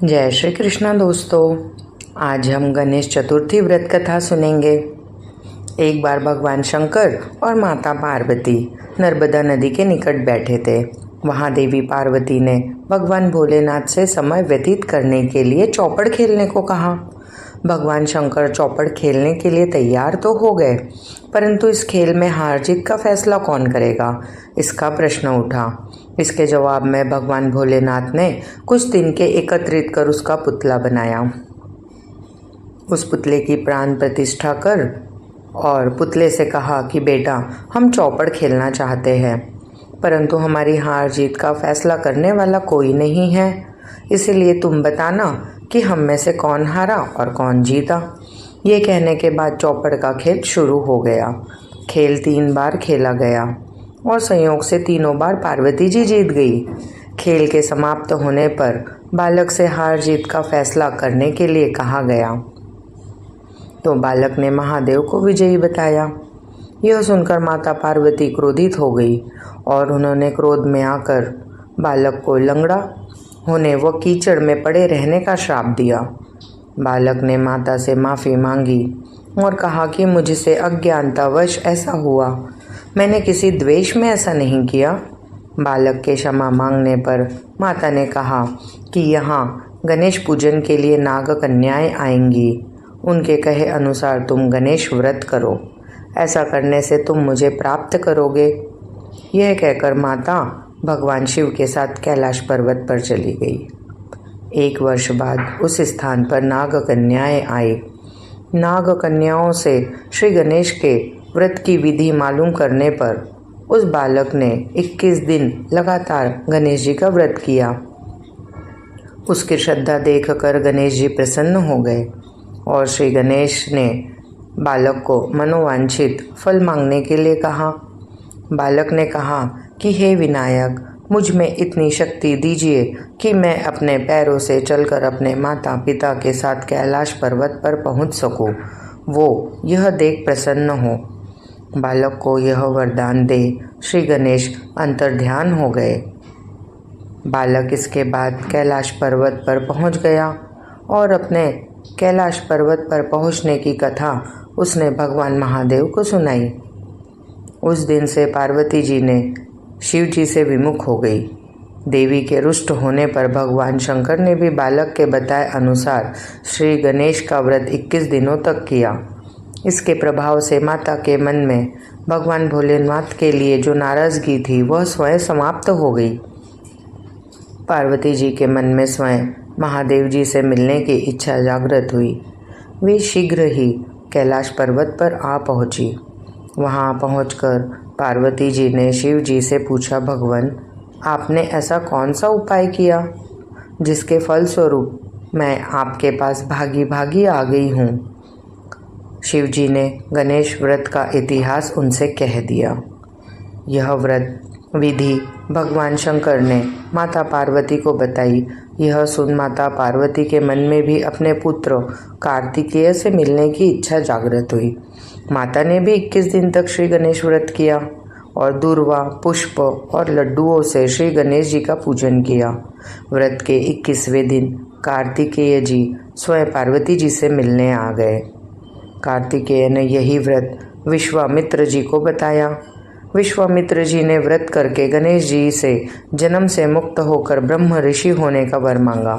जय श्री कृष्णा दोस्तों। आज हम गणेश चतुर्थी व्रत कथा सुनेंगे। एक बार भगवान शंकर और माता पार्वती नर्मदा नदी के निकट बैठे थे। वहाँ देवी पार्वती ने भगवान भोलेनाथ से समय व्यतीत करने के लिए चौपड़ खेलने को कहा। भगवान शंकर चौपड़ खेलने के लिए तैयार तो हो गए, परंतु इस खेल में हार जीत का फैसला कौन करेगा, इसका प्रश्न उठा। इसके जवाब में भगवान भोलेनाथ ने कुछ दिन के एकत्रित कर उसका पुतला बनाया। उस पुतले की प्राण प्रतिष्ठा कर और पुतले से कहा कि बेटा, हम चौपड़ खेलना चाहते हैं, परंतु हमारी हार जीत का फैसला करने वाला कोई नहीं है, इसलिए तुम बताना कि हम में से कौन हारा और कौन जीता। ये कहने के बाद चौपड़ का खेल शुरू हो गया। खेल 3 बार खेला गया और संयोग से तीनों बार पार्वती जी जीत गई। खेल के समाप्त होने पर बालक से हार जीत का फैसला करने के लिए कहा गया, तो बालक ने महादेव को विजयी बताया। यह सुनकर माता पार्वती क्रोधित हो गई और उन्होंने क्रोध में आकर बालक को लंगड़ा होने व कीचड़ में पड़े रहने का श्राप दिया। बालक ने माता से माफ़ी मांगी और कहा कि मुझसे अज्ञानतावश ऐसा हुआ, मैंने किसी द्वेष में ऐसा नहीं किया। बालक के क्षमा मांगने पर माता ने कहा कि यहाँ गणेश पूजन के लिए नाग कन्याएं आएंगी, उनके कहे अनुसार तुम गणेश व्रत करो, ऐसा करने से तुम मुझे प्राप्त करोगे। यह कहकर माता भगवान शिव के साथ कैलाश पर्वत पर चली गई। 1 वर्ष बाद उस स्थान पर नाग कन्याएं आई। नाग कन्याओं से श्री गणेश के व्रत की विधि मालूम करने पर उस बालक ने 21 दिन लगातार गणेश जी का व्रत किया। उसकी श्रद्धा देखकर गणेश जी प्रसन्न हो गए और श्री गणेश ने बालक को मनोवांछित फल मांगने के लिए कहा। बालक ने कहा कि हे विनायक, मुझ में इतनी शक्ति दीजिए कि मैं अपने पैरों से चलकर अपने माता पिता के साथ कैलाश पर्वत पर पहुंच सकूं, वो यह देख प्रसन्न हो। बालक को यह वरदान दे श्री गणेश अंतर्ध्यान हो गए। बालक इसके बाद कैलाश पर्वत पर पहुंच गया और अपने कैलाश पर्वत पर पहुंचने की कथा उसने भगवान महादेव को सुनाई। उस दिन से पार्वती जी ने शिव जी से विमुख हो गई। देवी के रुष्ट होने पर भगवान शंकर ने भी बालक के बताए अनुसार श्री गणेश का व्रत 21 दिनों तक किया। इसके प्रभाव से माता के मन में भगवान भोलेनाथ के लिए जो नाराज़गी थी वह स्वयं समाप्त हो गई। पार्वती जी के मन में स्वयं महादेव जी से मिलने की इच्छा जागृत हुई। वे शीघ्र ही कैलाश पर्वत पर आ पहुंची। वहां पहुंचकर पार्वती जी ने शिव जी से पूछा, भगवान, आपने ऐसा कौन सा उपाय किया जिसके फलस्वरूप मैं आपके पास भागी भागी आ गई हूँ। शिव जी ने गणेश व्रत का इतिहास उनसे कह दिया। यह व्रत विधि भगवान शंकर ने माता पार्वती को बताई। यह सुन माता पार्वती के मन में भी अपने पुत्र कार्तिकेय से मिलने की इच्छा जागृत हुई। माता ने भी 21 दिन तक श्री गणेश व्रत किया और दूर्वा, पुष्प और लड्डुओं से श्री गणेश जी का पूजन किया। व्रत के 21वें दिन कार्तिकेय जी स्वयं पार्वती जी से मिलने आ गए। कार्तिकेय ने यही व्रत विश्वामित्र जी को बताया। विश्वामित्र जी ने व्रत करके गणेश जी से जन्म से मुक्त होकर ब्रह्म ऋषि होने का वर मांगा।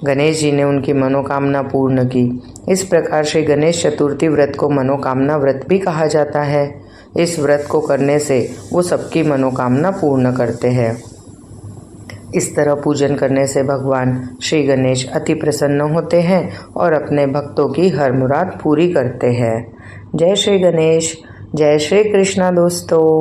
गणेश जी ने उनकी मनोकामना पूर्ण की। इस प्रकार श्री गणेश चतुर्थी व्रत को मनोकामना व्रत भी कहा जाता है। इस व्रत को करने से वो सबकी मनोकामना पूर्ण करते हैं। इस तरह पूजन करने से भगवान श्री गणेश अति प्रसन्न होते हैं और अपने भक्तों की हर मुराद पूरी करते हैं। जय श्री गणेश, जय श्री कृष्णा दोस्तों।